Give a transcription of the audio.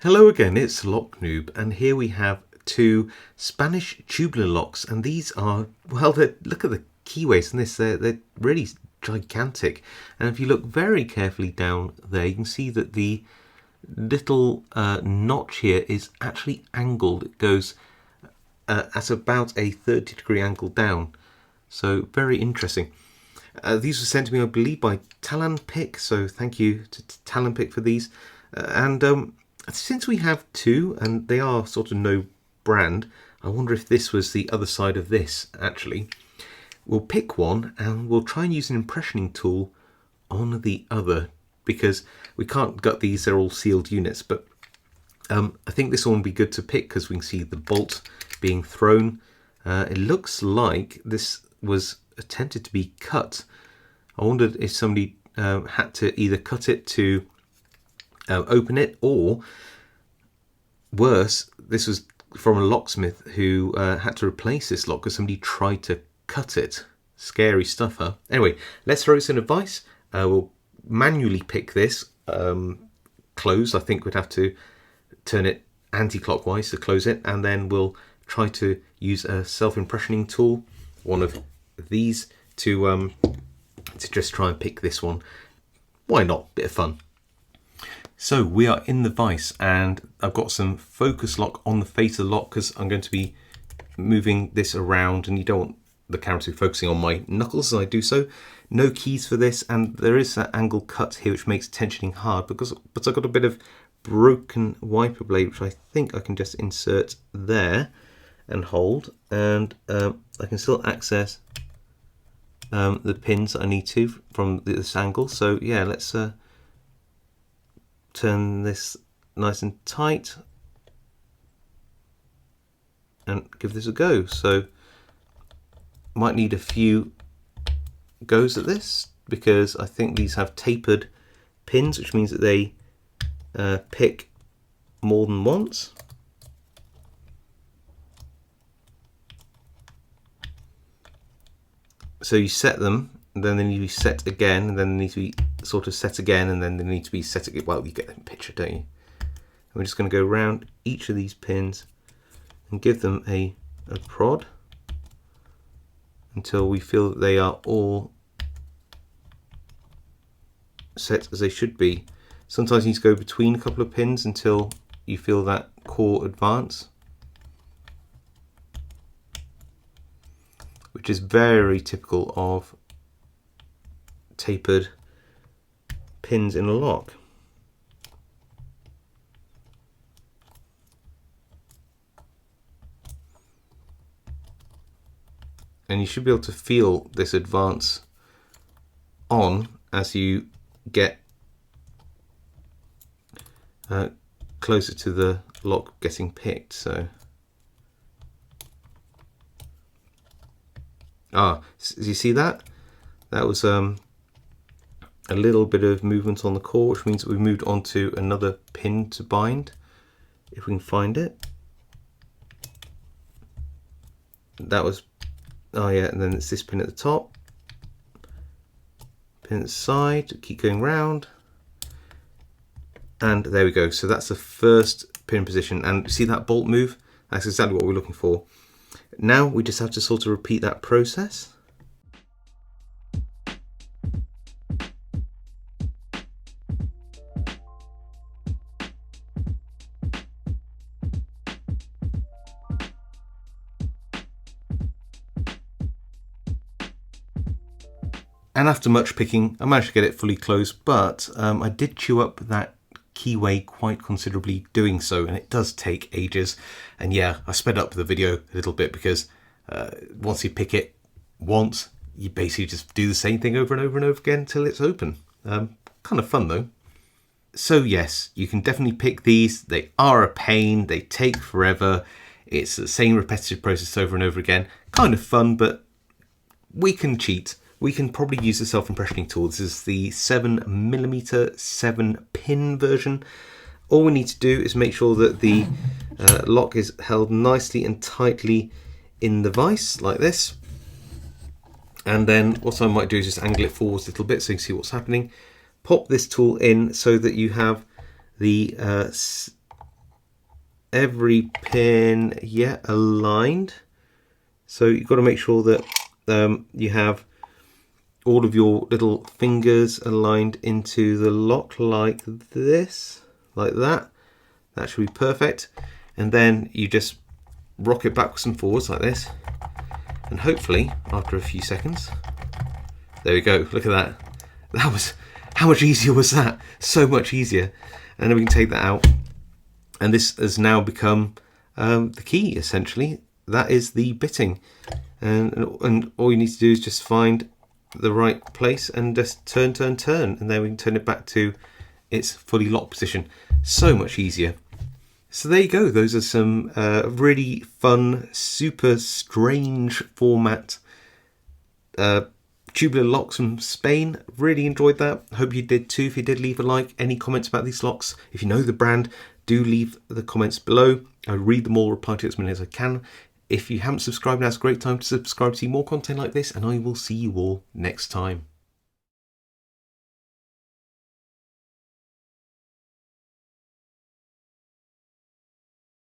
Hello again, it's Noob, and here we have two Spanish tubular locks, and these are, well, look at the keyways in this, they're really gigantic, and if you look very carefully down there, you can see that the little notch here is actually angled. It goes at about a 30-degree angle down, so very interesting. These were sent to me, I believe, by Talonpick, so thank you to Talonpick for these, and since we have two, and they are sort of no brand, I wonder if this was the other side of this, actually. We'll pick one and we'll try and use an impressioning tool on the other, because we can't gut these, they're all sealed units, but I think this one will be good to pick because we can see the bolt being thrown. It looks like this was attempted to be cut. I wondered if somebody had to either cut it to open it, or worse, this was from a locksmith who had to replace this lock because somebody tried to cut it. Scary stuff, huh? Anyway, let's throw this in a vise. We'll manually pick this closed. I think we'd have to turn it anti-clockwise to close it, and then we'll try to use a self-impressioning tool, one of these, to just try and pick this one. Why not? Bit of fun. So we are in the vise, and I've got some focus lock on the face of the lock because I'm going to be moving this around, and you don't want the camera to be focusing on my knuckles as I do so. No keys for this, and there is that angle cut here which makes tensioning hard, but I've got a bit of broken wiper blade which I think I can just insert there and hold, and I can still access the pins that I need to from this angle. So yeah, let's turn this nice and tight and give this a go. So might need a few goes at this because I think these have tapered pins, which means that they pick more than once. So you set them, and then they need to be set again, and then they need to be sort of set again, and then they need to be set again. Well, you get the picture, don't you? And we're just going to go around each of these pins and give them a prod until we feel that they are all set as they should be. Sometimes you need to go between a couple of pins until you feel that core advance, which is very typical of tapered pins in a lock. And you should be able to feel this advance on as you get closer to the lock getting picked. So you see that? That was a little bit of movement on the core, which means that we've moved on to another pin to bind, if we can find it. That was, oh yeah, and then it's this pin at the top, pin at the side, keep going round, and there we go. So that's the first pin position, and see that bolt move? That's exactly what we're looking for. Now we just have to sort of repeat that process. And after much picking, I managed to get it fully closed, but I did chew up that keyway quite considerably doing so, and it does take ages. And yeah, I sped up the video a little bit because once you pick it once, you basically just do the same thing over and over and over again until it's open. Kind of fun though. So yes, you can definitely pick these. They are a pain, they take forever. It's the same repetitive process over and over again. Kind of fun, but we can cheat. We can probably use the self-impressioning tool. This is the 7mm 7-pin version. All we need to do is make sure that the lock is held nicely and tightly in the vise, like this. And then what I might do is just angle it forwards a little bit so you can see what's happening. Pop this tool in so that you have the every pin aligned. So you've got to make sure that you have all of your little fingers aligned into the lock like this, like that. That should be perfect. And then you just rock it backwards and forwards like this. And hopefully, after a few seconds, there we go. Look at that. That was, how much easier was that? So much easier. And then we can take that out. And this has now become the key, essentially. That is the bitting. And all you need to do is just find the right place and just turn. And then we can turn it back to its fully locked position. So much easier. So there you go. Those are some really fun, super strange format tubular locks from Spain. Really enjoyed that. Hope you did too. If you did, leave a like. Any comments about these locks? If you know the brand, do leave the comments below. I read them all, reply to as many as I can. If you haven't subscribed, now's a great time to subscribe to see more content like this, and I will see you all next time.